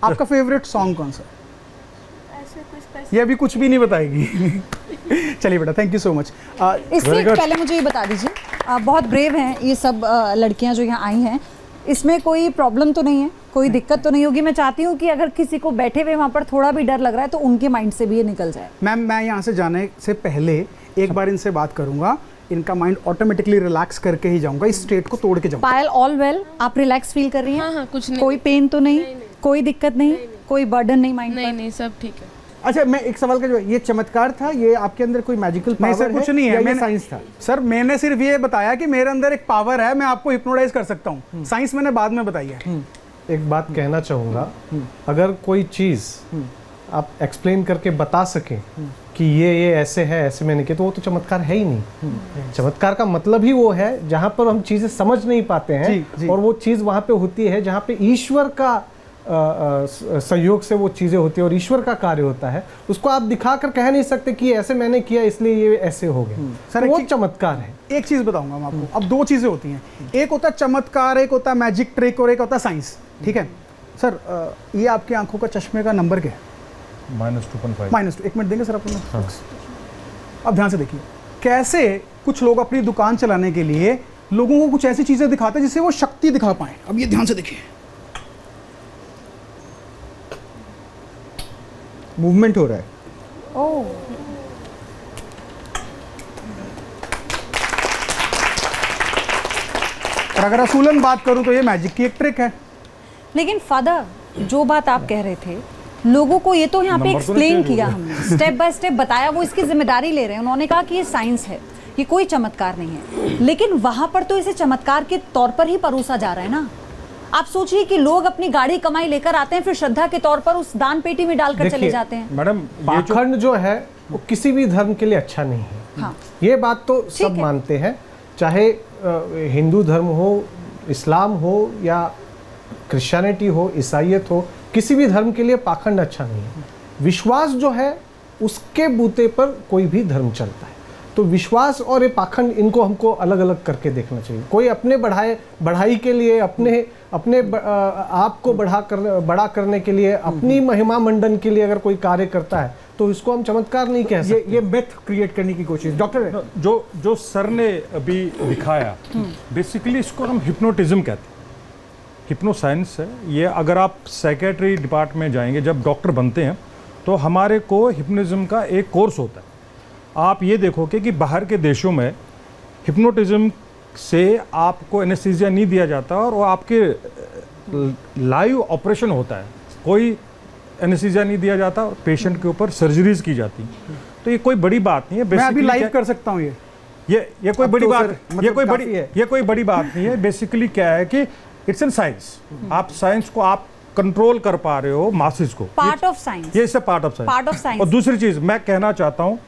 आपका favourite song कौन सा? ऐसे कोई स्पेसिफिक ये अभी कुछ भी नहीं बताएगी। चलिए बेटा, थैंक यू सो मच। इससे पहले मुझे ये बता दीजिए, बहुत ब्रेव हैं ये सब लड़कियां जो यहाँ आई हैं, इसमें कोई प्रॉब्लम तो नहीं है, कोई दिक्कत तो नहीं होगी? मैं चाहती हूँ कि अगर किसी को बैठे हुए वहाँ पर थोड़ा भी डर लग रहा है तो उनके माइंड से भी ये निकल जाए। मैम, मैं यहाँ से जाने से पहले एक बार इनसे बात करूंगा, इनका माइंड ऑटोमेटिकली रिलैक्स करके ही जाऊंगा, इस स्टेट को तोड़ के जाऊंगा। पायल, ऑल वेल? आप रिलैक्स फील कर रही हैं? हाँ हाँ, कुछ नहीं, कोई पेन तो नहीं, नहीं। कोई दिक्कत नहीं, कोई बर्डन नहीं माइंड नहीं पर? नहीं, सब ठीक है। अच्छा, मैं एक सवाल का जवाब, ये चमत्कार था, ये आपके अंदर कोई मैजिकल पावर नहीं सर, कुछ नहीं है, मैंने साइंस था सर। मैंने सिर्फ ये बताया कि मेरे अंदर एक पावर है, मैं आपको हिप्नोटाइज कर सकता हूँ। साइंस मैंने बाद में बताई है। एक बात कहना चाहूँगा, अगर कोई चीज़ आप एक्सप्लेन करके बता सकें कि ये ऐसे है, ऐसे मैंने किया, तो वो तो चमत्कार है ही नहीं। चमत्कार का मतलब ही वो है जहाँ पर हम चीज़ें समझ नहीं पाते हैं, जी। और वो चीज़ वहाँ पे होती है जहाँ पे ईश्वर का सहयोग से वो चीज़ें होती है और ईश्वर का कार्य होता है। उसको आप दिखाकर कह नहीं सकते कि ऐसे मैंने किया इसलिए ये ऐसे हो गए। सर, तो वो एक चमत्कार है। एक चीज बताऊंगा मैं आपको। अब दो चीजें होती हैं, एक होता है चमत्कार, एक होता है मैजिक ट्रिक, और एक होता है साइंस। ठीक है सर, ये आपकी आंखों का चश्मे का नंबर क्या है? -2.5। -2। एक मिनट देंगे सर आपको? अब ध्यान से देखिए, कैसे कुछ लोग अपनी दुकान चलाने के लिए लोगों को कुछ ऐसी चीजें दिखाते हैं जिससे वो शक्ति दिखा पाए। अब ये ध्यान से देखिए, मूवमेंट हो रहा है। ओह, और अगर असूलन बात करूं तो ये मैजिक की एक ट्रिक है। लेकिन फादर, जो बात आप कह रहे थे, लोगों को ये तो यहाँ पे एक्सप्लेन किया हमने, स्टेप बाय स्टेप बताया, वो इसकी जिम्मेदारी ले रहे हैं। उन्होंने कहा कि ये साइंस है, ये कोई चमत्कार नहीं है, लेकिन वहां पर तो इसे चमत्कार के तौर पर ही परोसा जा रहा है ना। आप सोचिए कि लोग अपनी गाड़ी कमाई लेकर आते हैं, फिर श्रद्धा के तौर पर उस दान पेटी में डालकर चले जाते हैं। मैडम, पाखंड जो है वो किसी भी धर्म के लिए अच्छा नहीं है। हाँ, ये बात तो सब मानते हैं, चाहे हिंदू धर्म हो, इस्लाम हो, या क्रिश्चियनिटी हो, ईसाईयत हो, किसी भी धर्म के लिए पाखंड अच्छा नहीं है। विश्वास जो है उसके बूते पर कोई भी धर्म चलता है। तो विश्वास और ये पाखंड, इनको हमको अलग अलग करके देखना चाहिए। कोई अपने बढ़ाई के लिए, अपने आप को बड़ा करने के लिए, अपनी महिमा मंडन के लिए अगर कोई कार्य करता है तो इसको हम चमत्कार नहीं कह सकते। ये मिथ क्रिएट करने की कोशिश। डॉक्टर, जो सर ने अभी दिखाया, बेसिकली इसको हम हिप्नोटिज्म कहते हैं। हिप्नोसाइंस है ये। अगर आप साइकेट्री डिपार्टमेंट में जाएंगे, जब डॉक्टर बनते हैं तो हमारे को हिप्नोटिज्म का एक कोर्स होता है। आप ये देखोगे कि बाहर के देशों में हिप्नोटिज्म से आपको एनेस्थीसिया नहीं दिया जाता और वो आपके लाइव ऑपरेशन होता है, कोई एनेस्थीसिया नहीं दिया जाता और पेशेंट के ऊपर सर्जरीज की जाती। तो ये कोई बड़ी बात नहीं है। मैं अभी लाइव कर सकता हूँ ये कोई बड़ी बात, ये कोई बड़ी बात नहीं है। बेसिकली क्या है कि इट्स एन साइंस। आप साइंस को आप कंट्रोल कर पा रहे हो, मासेस को। पार्ट ऑफ साइंस, ये इससे पार्ट ऑफ साइंस। और दूसरी चीज मैं कहना चाहता हूँ,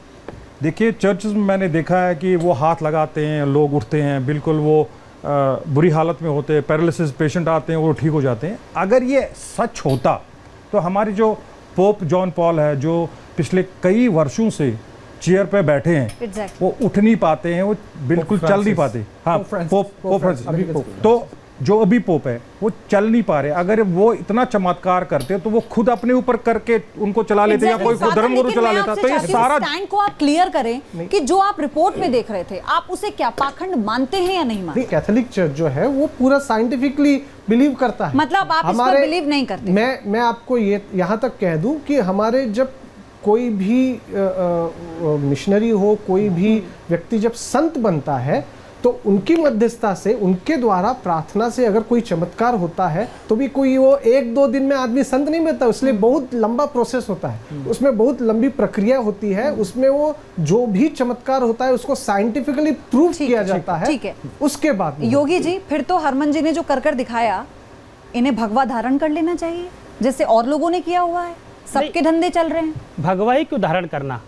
देखिए चर्चेस में मैंने देखा है कि वो हाथ लगाते हैं, लोग उठते हैं, बिल्कुल वो बुरी हालत में होते हैं, पैरालिसिस पेशेंट आते हैं, वो ठीक हो जाते हैं। अगर ये सच होता तो हमारी जो पोप जॉन पॉल है, जो पिछले कई वर्षों से चेयर पे बैठे हैं, वो उठ नहीं पाते हैं, वो बिल्कुल चल नहीं पाते। हाँ, पोप फ्रांसिस, तो जो अभी पोप है वो चल नहीं पा रहे। अगर वो इतना चमत्कार करते तो वो खुद अपने ऊपर करके उनको चला लेते या कोई धर्मगुरु चला लेता। तो ये सारा स्टैंड को आप क्लियर करें कि जो आप रिपोर्ट में देख रहे थे, आप उसे क्या पाखंड मानते हैं या नहीं मानते? कैथोलिक चर्च जो है वो पूरा साइंटिफिकली बिलीव करता है। मतलब आप इस पर बिलीव नहीं करते? मैं आपको ये यहाँ तक कह दूं कि हमारे जब कोई भी मिशनरी हो, कोई भी व्यक्ति जब संत बनता है तो उनकी मध्यस्थता से, उनके द्वारा प्रार्थना से अगर कोई चमत्कार होता है तो भी कोई वो 1-2 दिन में आदमी संत नहीं बनता। इसलिए बहुत लंबा प्रोसेस होता है, उसमें बहुत लंबी प्रक्रिया होती है। उसमें वो जो भी चमत्कार होता है उसको साइंटिफिकली प्रूव किया जाता है। ठीक है, उसके बाद योगी जी, फिर तो हरमन जी ने जो कर दिखाया, इन्हें भगवा धारण कर लेना चाहिए जैसे और लोगों ने किया हुआ है। सबके धंधे चल रहे हैं। भगवाई क्यों धारण करना?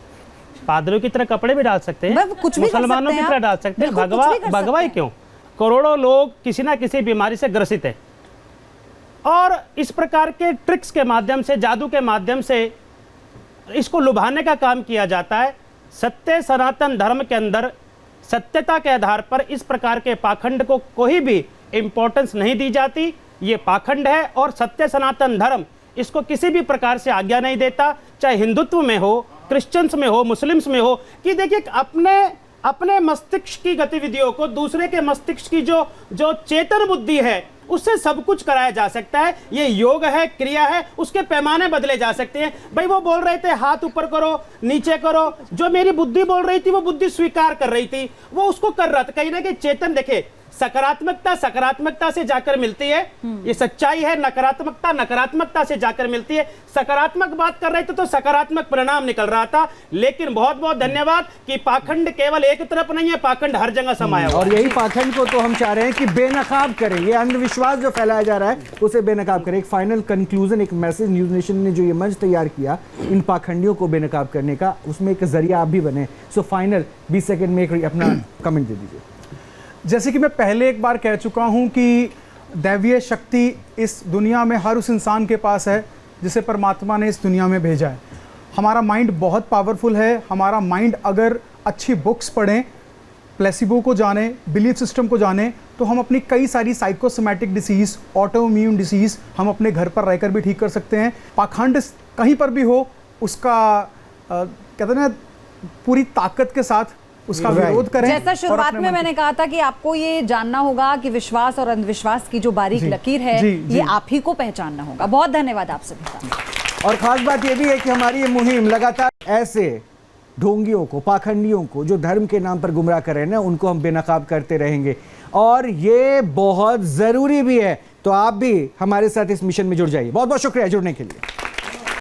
पादरियों की तरह कपड़े भी डाल सकते हैं, मुसलमानों की तरह डाल सकते हैं। भगवाई क्यों? करोड़ों लोग किसी ना किसी बीमारी से ग्रसित है और इस प्रकार के ट्रिक्स के माध्यम से, जादू के माध्यम से इसको लुभाने का काम किया जाता है। सत्य सनातन धर्म के अंदर सत्यता के आधार पर इस प्रकार के पाखंड को कोई भी इंपॉर्टेंस नहीं दी जाती। ये पाखंड है और सत्य सनातन धर्म इसको किसी भी प्रकार से आज्ञा नहीं देता, चाहे हिंदुत्व में हो, क्रिश्चियंस में हो, मुस्लिम्स में हो, कि देखिए अपने मस्तिष्क की गतिविधियों को दूसरे के मस्तिष्क की जो चेतन बुद्धि है उससे सब कुछ कराया जा सकता है। ये योग है, क्रिया है, उसके पैमाने बदले जा सकते हैं। भाई वो बोल रहे थे हाथ ऊपर करो, नीचे करो, जो मेरी बुद्धि बोल रही थी वो बुद्धि स्वीकार कर रही थी, वो उसको कर रहा था। कहीं ना कहीं चेतन, देखे सकारात्मकता सकारात्मकता से जाकर मिलती है, ये सच्चाई है। नकारात्मकता नकारात्मकता से जाकर मिलती है। सकारात्मक बात कर रहे थे तो सकारात्मक परिणाम निकल रहा था। लेकिन बहुत बहुत धन्यवाद कि पाखंड केवल एक तरफ नहीं है, पाखंड हर जगह समाया हुआ है। और यही पाखंड को तो हम चाह रहे हैं कि बेनकाब करें। ये अंधविश्वास जो फैलाया जा रहा है उसे बेनकाब करें। एक फाइनल कंक्लूजन, एक मैसेज न्यूज नेशन ने जो ये मंच तैयार किया इन पाखंडियों को बेनकाब करने का, उसमें एक जरिया आप भी बने। सो फाइनल 20 सेकंड में एक अपना कमेंट दे दीजिए। जैसे कि मैं पहले एक बार कह चुका हूं कि दैवीय शक्ति इस दुनिया में हर उस इंसान के पास है जिसे परमात्मा ने इस दुनिया में भेजा है। हमारा माइंड बहुत पावरफुल है। हमारा माइंड अगर अच्छी बुक्स पढ़ें, प्लेसिबो को जाने, बिलीफ सिस्टम को जाने, तो हम अपनी कई सारी psychosomatic disease, auto immune disease हम अपने घर पर रहकर भी ठीक कर सकते हैं। पाखंड कहीं पर भी हो उसका कहते हैं ना, पूरी ताकत के साथ उसका विरोध करें। जैसा शुरुआत में मैंने कहा था कि आपको ये जानना होगा कि विश्वास और अंधविश्वास की जो बारीक लकीर है ये आप ही को पहचानना होगा। बहुत धन्यवाद आप सभी का। और खास बात यह भी है कि हमारी ये मुहिम लगातार ऐसे ढोंगियों को, पाखंडियों को जो धर्म के नाम पर गुमराह कर रहे हैं ना, उनको हम बेनकाब करते रहेंगे। और ये बहुत जरूरी भी है। तो आप भी हमारे साथ इस मिशन में जुड़ जाइए। बहुत बहुत शुक्रिया जुड़ने के लिए।